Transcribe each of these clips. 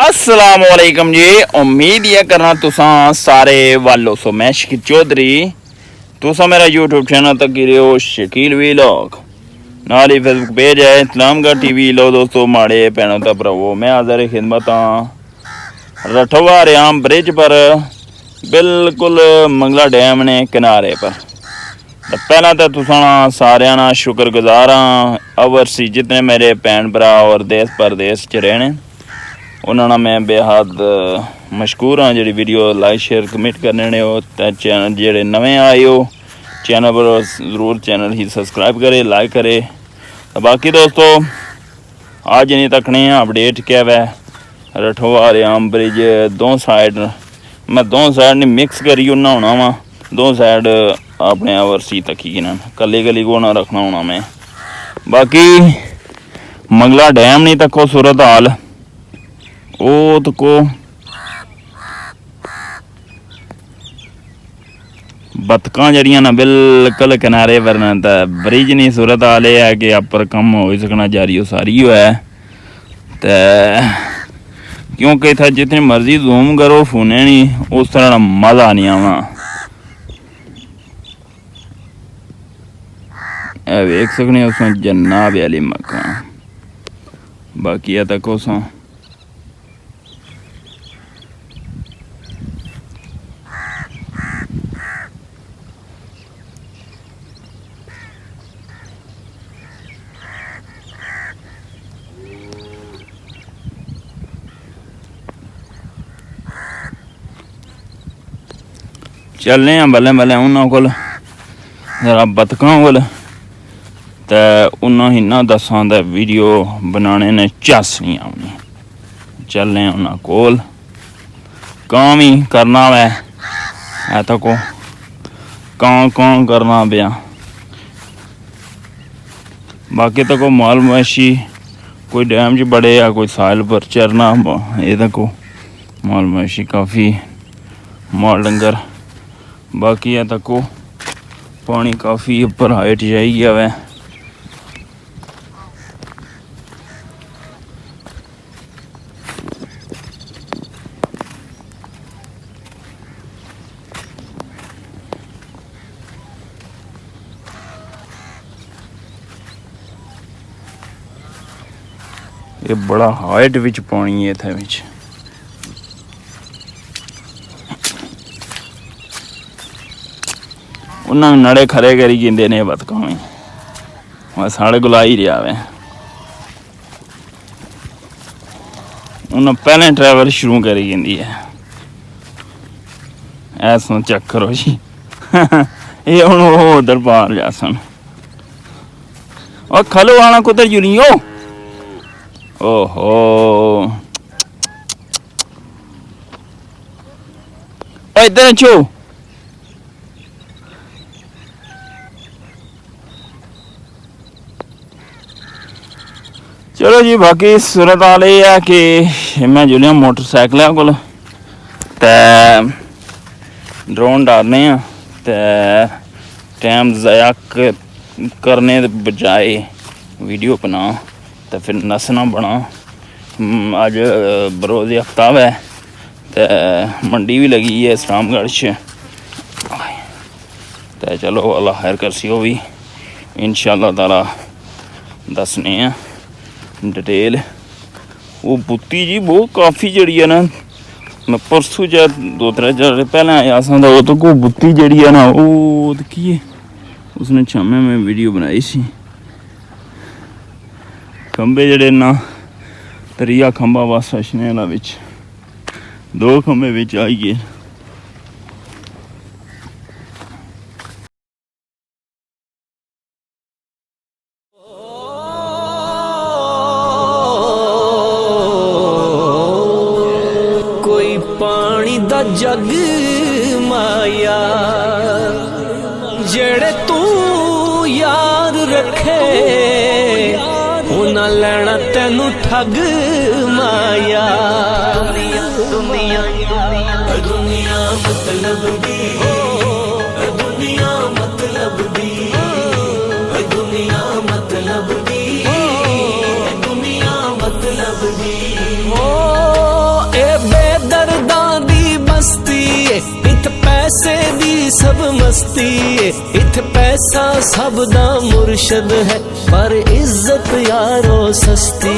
अस्सलामुअलैकुम जी। उम्मीद यह करना तुसा सारे वालो सो मैं शकील चौधरी तुसा मेरा यूट्यूब चैनल तक गिरे हो शकील व्लॉग नाल ही फेसबुक पेज है इस्लामगढ़ टीवी। लो दोस्तों माड़े भैनों तो भरावो मैं हाज़र खिदमत हाँ रठवा रियाम ब्रिज पर बिल्कुल मंगला डैम ने किनारे पर। तो पहला तो तुसा सारिया ना शुक्रगुजार हाँ ओवरसी जितने मेरे भैन भरा और देश परदेश च रहने उन्होंने मैं बेहद मशहूर हाँ जी वीडियो लाइक शेयर कमेंट करने ने हो। चैनल जेडे नवे आए हो चैनल पर ज़रूर चैनल ही सब्सक्राइब करे लाइक करे। तो बाकी दोस्तों आज नहीं तकने अपडेट क्या वै रठवा रियाम ब्रिज दो साइड मैं दो साइड नहीं मिक्स करी उन्ना होना वा दो साइड अपने ओवरसी तकी ना कली कली को ना रखना होना मैं। बाकी मंगला डैम नहीं तको सूरत हाल ओ तो को बतकां जड़ियां ना बिल्कुल किनारे पर न तो ब्रिज नहीं सूरत हाल है कि अपर कम हो सकना जारी सारी हो है तो क्योंकि इतना जितनी मर्जी जूम करो फोने नहीं उस तरह मज़ा नहीं आवा। वेख सकने उस जन्नाब वाली मकान बाकी तक उस चलने हैं बल्ले बल्ले उन्होंने को जरा बतकों को तो उन्होंने इन्ना दसा तो वीडियो बनाने ने चस नहीं आनी। चलने उन्होंने कोल काम ही करना वै है तो को कौन करना पिया। बाकी तो को माल मवेशी कोई डैम च बड़े या कोई साइल पर चरना ये तो को माल मवेशी काफ़ी माल डंगर। बाकी है तक पानी काफ़ी ऊपर हाइट जाई गया वै। ये बड़ा हाइट विच पानी है इत्थे विच उन्होंने नड़े खरे करी गिंदे ने बतकों में मैं साढ़े कोल आई रहा वै। उन्हें पहले ट्रैवल शुरू करी गिंदी है ऐसा चेक करो जी ये हूँ वो उधर पार जा सन और खलो आना कुतर जुनियो ओहो इधर छो। चलो जी बाकी सूरत हाल ये है कि मैं जुलिया मोटरसाइकिल को ड्रोन डालने तो टाइम ज़ाया करने बजाय वीडियो बना तो फिर नसना बना। अज बरोज़ हफ्ताब है तो मंडी भी लगी है इस्लामगढ़ तो चलो अल्लाह खैर करसी हो भी इंशाअल्लाह ताला दसने हैं डिटेल। वो बुत्ती जी बहुत काफ़ी जड़ी है ना मैं परसों च दो त्रै जगह पहले आया सा वो तो को बुत्ती जड़ी है ना वो की है उसने शामे में वीडियो बनाई सी खंबे जड़े ना त्रिया खंबा बस अशने वाला बिच दो खंबे बिच आई गए। पानी दा जग माया जेड़े तू यार रखे उन्हें लेना तेनू ठग माया। दुनिया दुनिया मतलब दी दुनिया मतलब दी दुनिया मतलब दी दुनिया मतलब दी सब मस्ती है। इत्थे पैसा सब दा मुर्शद है, पर इज्जत यारो सस्ती।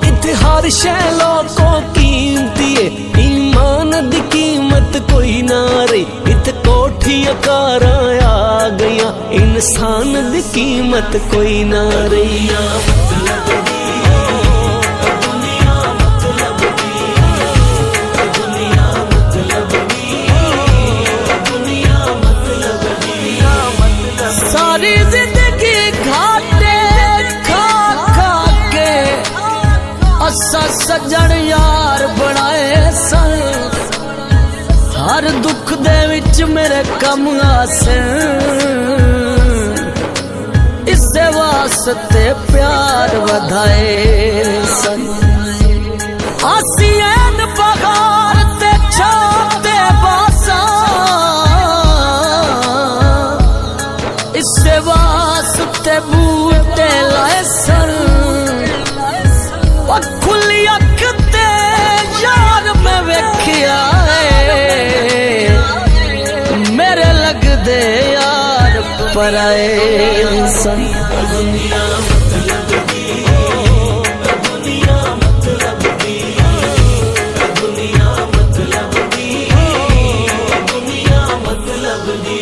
इत्थे हर शै लोको कीमती है, ईमान दी कीमत कोई ना रही। इत्थे कोठियां कारां आ गईयां, इंसान दी कीमत कोई ना रही। सारी जिंदगी घाटे खा खा के असा सजन यार बनाए सन, हर दुख दे विच मेरे कम आसे। इससे वास्ते प्यार वधाए सन, आसियन बगार ते छाते बासा। इससे वास्ते बूटे लाए सन, खुली अख ते यार मैं वेखिया मेरे लगदे यार पराए सन। दुनिया मतलब की, दुनिया मतलब की, दुनिया मतलब की, दुनिया मतलब की।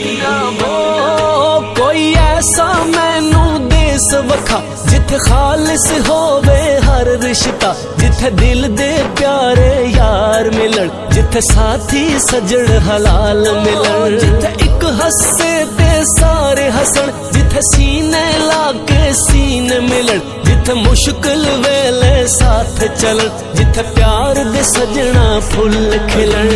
कोई ऐसा मैनू देस वखा जिथे खालिस होवे हर रिश्ता, जिथे दिल दे प्यारे यार मिलन, जिथे साथी सजन हलाल मिलन, जिथे एक हसे ते सारे हसन, जिथे सीने लाके सीने मिलन, जिथे मुश्किल वेले साथ चलन, जिथे प्यार दे सजना फुल खिलन।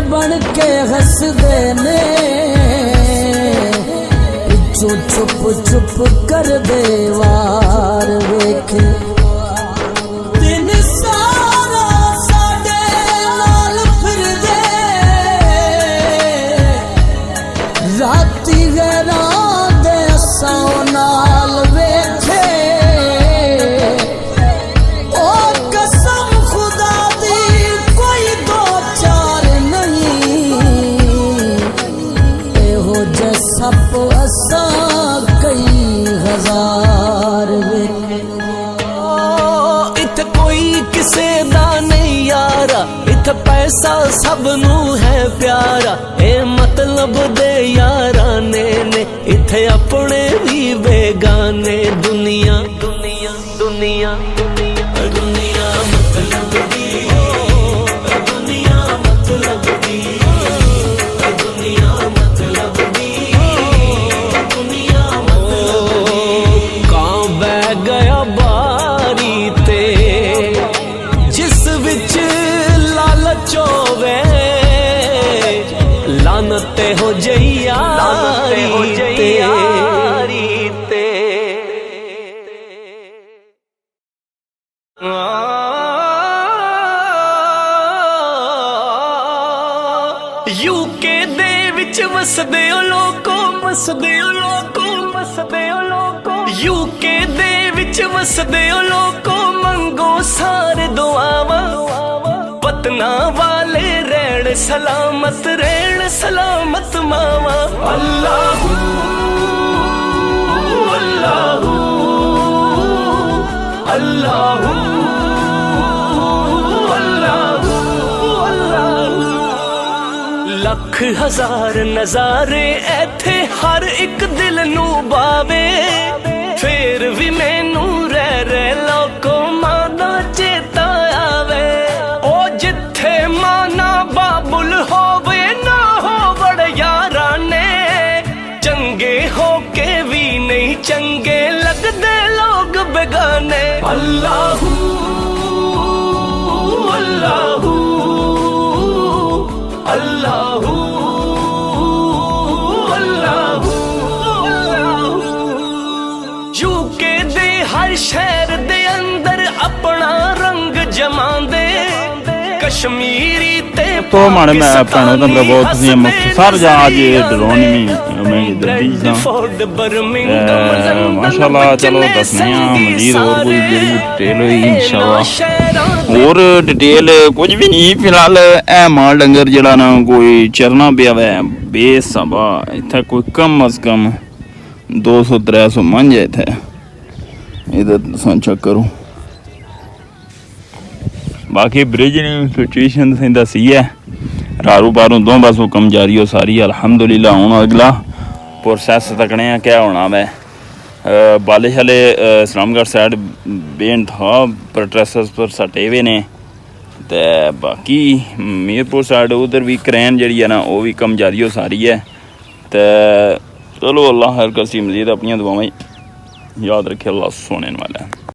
बन के हंसदे ने जो चुप चुप कर दे वार वेखे। दिन सारा साडे नाल फिरदे, राती गैरां दे असां नाल वेखे। ओ कसम खुदा दी कोई दो चार सप असा कई हजार वेखे। इत कोई किसे दा नहीं यारा, इत पैसा सबनू है प्यारा। ए मतलब दे याराने ने इथे अपने भी बेगाने। दुनिया दुनिया दुनिया दुनिया दुनिया मतलब की, दुनिया मतलब की, दुनिया मतलब की। गया बारी ते जिस विच लालच होवे, लानते हो जइयारी ते। यूके दे विच वसदे ओ लोको, वसदे ओ लोको, वसदे ओ लोको। यूके दे विच वसदे ओ लोको, मंगो सारे दुआवा। पतना वाले रहन सलामत, रहन सलामत मावा। अल्लाहू अल्लाहू अल्लाहू अल्लाहू अल्लाहू। लख हजार नजारे ऐथे हर एक दिल नू बावे, फिर भी मैनू रह लोको मां दा चेता आवे। ओ जिथे माना बाबुल होवे ना हो बड़ याराने, चंगे होके भी नहीं चंगे लगदे लोग बेगाने। अल्लाहू अल्लाहू अल्लाहू अल्लाहू शहर दे अंदर अपना रंग जमांदे कश्मीरी ते तो माड़े मैं भैनों तो मेरा बहुत तुसीं मुख्तसर जा अज ड्रोन मैं जल्दी सा माशाल्लाह चलो दसने मजीद और कोई जेह्ड़ी डिटेल होई इंशाल्लाह और डिटेल कुछ भी नहीं फिलहाल ए माल डंगर जेह्ड़ा ना कोई चरना पिया वै बेसबा इत्थै कोई कम अज कम 200-300 मंझ है इत्थै इधर तुसां चेक करो बाकी ब्रिज सिचुएशन तुसें दस्सी है रारू बारू दो बस हुक्म जारी हो सारी अल्हम्दुलिल्लाह हूँ अगला प्रोसैस तकने क्या होना वै बाले शाले इस्लामगढ़ साइड बेन था प्रोट्रेसस पर सटे हुए ने ते बाकी मीरपुर साइड उधर भी क्रैन जी है ना वो भी कम जारी हो सारी है ते चलो अल्लाह हर किसी मजीद अपनी दुआएं याद रखे अल्लाह सोने वाला है।